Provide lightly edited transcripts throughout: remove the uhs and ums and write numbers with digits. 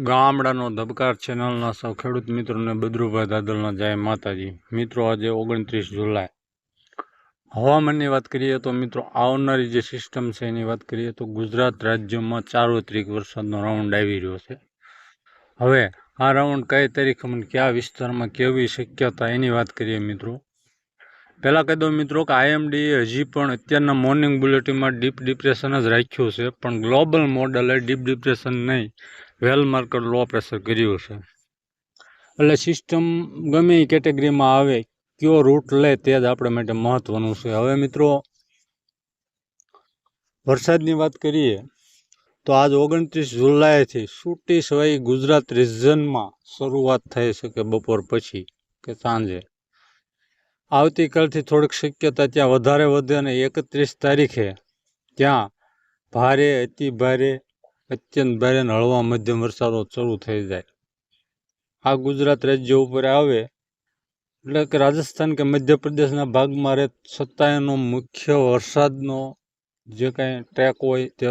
ગામડાનો ધબકાર ચેનલના સૌ ખેડૂત મિત્રોને બદ્રુભાઈ દાદલના જય માતાજી. મિત્રો, આજે 29 જુલાઈ. હવામાનની વાત કરીએ તો મિત્રો, આવનારી જે સિસ્ટમ છે એની વાત કરીએ તો ગુજરાત રાજ્યમાં સાર્વત્રિક વરસાદનો રાઉન્ડ આવી રહ્યો છે. હવે આ રાઉન્ડ કઈ તારીખ અને કયા વિસ્તારમાં કેવી શક્યતા એની વાત કરીએ મિત્રો. પહેલાં કહી દઉં મિત્રો કે IMDએ હજી પણ અત્યારના મોર્નિંગ બુલેટિનમાં ડીપ ડિપ્રેશન જ રાખ્યું છે, પણ ગ્લોબલ મોડલે ડીપ ડિપ્રેશન નહીં, વેલ માર્કર લો પ્રેશર કર્યું છે. એટલે સિસ્ટમ ગમે એ કેટેગરીમાં આવે, કયો રૂટ લે તે જ આપણે માટે મહત્વનું છે. હવે મિત્રો, વરસાદની વાત કરીએ તો આજ 29 જુલાઈથી છૂટી છવાઈ ગુજરાત રિજનમાં શરૂઆત થઈ શકે બપોર પછી કે સાંજે. આવતીકાલથી થોડીક શક્યતા ત્યાં વધારે વધે અને 31 તારીખે ત્યાં ભારે, અતિ ભારે, અત્યંત ભારે અને હળવા મધ્યમ વરસાદો શરૂ થઈ જાય. આ ગુજરાત રાજ્ય ઉપર આવે એટલે કે રાજસ્થાન કે મધ્યપ્રદેશના ભાગમાં રહે છતાં એનો મુખ્ય વરસાદનો જે કાંઈ ટ્રેક હોય તે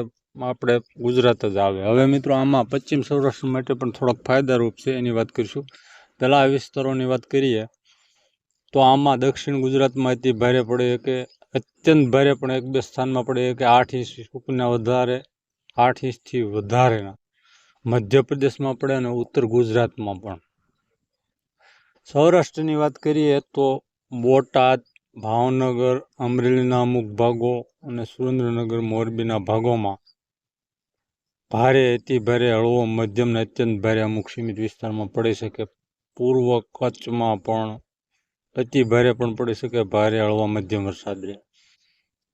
આપણે ગુજરાત જ આવે. હવે મિત્રો, આમાં પશ્ચિમ સૌરાષ્ટ્ર માટે પણ થોડોક ફાયદારૂપ છે, એની વાત કરીશું. પહેલાં આ વિસ્તારોની વાત કરીએ તો આમાં દક્ષિણ ગુજરાતમાં અતિ ભારે પડે કે અત્યંત ભારે પણ એક બે સ્થાનમાં પડે કે 8 ઇંચ ઉપરના વધારે, 8 ઇંચથી વધારેના મધ્યપ્રદેશમાં પડે અને ઉત્તર ગુજરાતમાં પણ. સૌરાષ્ટ્રની વાત કરીએ તો બોટાદ, ભાવનગર, અમરેલીના અમુક ભાગો અને સુરેન્દ્રનગર, મોરબીના ભાગોમાં ભારે, અતિ ભારે, હળવો, મધ્યમ અને અત્યંત ભારે અમુક સીમિત વિસ્તારમાં પડી શકે. પૂર્વ કચ્છમાં પણ અતિ ભારે પણ પડી શકે, ભારે, હળવા, મધ્યમ વરસાદ રહે.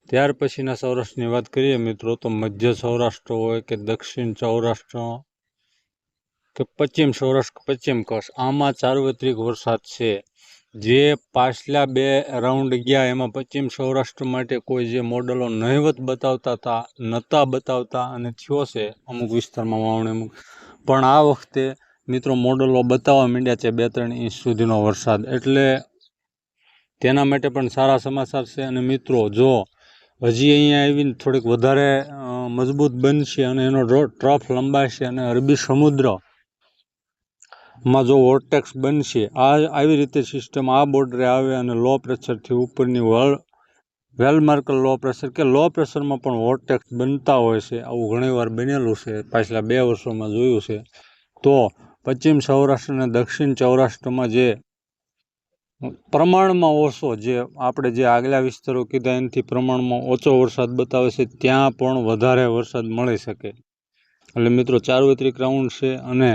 ત્યાર પછીના સૌરાષ્ટ્રની વાત કરીએ મિત્રો તો મધ્ય સૌરાષ્ટ્ર હોય કે દક્ષિણ સૌરાષ્ટ્ર કે પશ્ચિમ સૌરાષ્ટ્ર, પશ્ચિમ કચ્છ, આમાં સાર્વત્રિક વરસાદ છે. જે પાછલા 2 રાઉન્ડ ગયા એમાં પશ્ચિમ સૌરાષ્ટ્ર માટે કોઈ જે મોડલો નહિવત બતાવતા હતા, નહોતા બતાવતા અને થયો છે અમુક વિસ્તારમાં વાવણી અમુક, પણ આ વખતે મિત્રો મોડલો બતાવવા માંડ્યા છે 2-3 ઇંચ સુધીનો વરસાદ. એટલે તેના માટે પણ સારા સમાચાર છે. અને મિત્રો, જો હજી અહીંયા આવીને થોડીક વધારે મજબૂત બનશે અને એનો ટ્રફ લંબાશે અને અરબી સમુદ્રમાં જો વોર્ટેક્સ બનશે, આવી રીતે સિસ્ટમ આ બોર્ડરે આવે અને લો પ્રેશરથી ઉપરની વેલ માર્કર લો પ્રેશર કે લો પ્રેશરમાં પણ વોર્ટેક્સ બનતા હોય છે. આવું ઘણીવાર બનેલું છે, પાછલા 2 વર્ષોમાં જોયું છે. તો પશ્ચિમ સૌરાષ્ટ્ર અને દક્ષિણ સૌરાષ્ટ્રમાં જે પ્રમાણમાં ઓછો, જે આપણે જે આગલા વિસ્તારો કીધા એનાથી પ્રમાણમાં ઓછો વરસાદ બતાવે છે, ત્યાં પણ વધારે વરસાદ મળી શકે. એટલે મિત્રો, સાર્વત્રિક રાઉન્ડ છે અને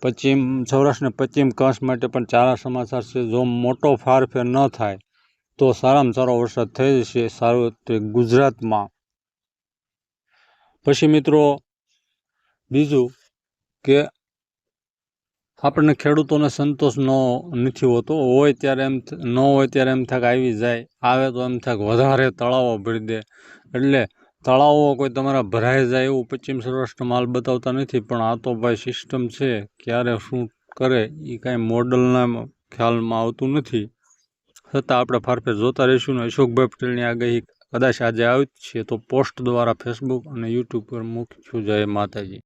પશ્ચિમ સૌરાષ્ટ્ર અને પશ્ચિમ કચ્છ માટે પણ સારા સમાચાર છે. જો મોટો ફારફેર ન થાય તો સારામાં સારો વરસાદ થઈ જશે સાર્વત્રિક ગુજરાતમાં. પછી મિત્રો, બીજું કે આપણને ખેડૂતોને સંતોષ નથી હોતો. હોય ત્યારે એમ ન હોય ત્યારે એમ થાય કે આવી જાય, આવે તો એમ થાય કે વધારે તળાવો ભરી દે. એટલે તળાવો કોઈ તમારા ભરાઈ જાય એવું પશ્ચિમ સૌરાષ્ટ્ર માલ બતાવતા નથી, પણ આ તો ભાઈ સિસ્ટમ છે, ક્યારે શું કરે એ કાંઈ મોડલના ખ્યાલમાં આવતું નથી. છતાં આપણે ફારફેર જોતા રહીશું. ને અશોકભાઈ પટેલની આગાહી કદાચ આજે આવી છે તો પોસ્ટ દ્વારા ફેસબુક અને યુટ્યુબ પર મૂકીશું. જય માતાજી.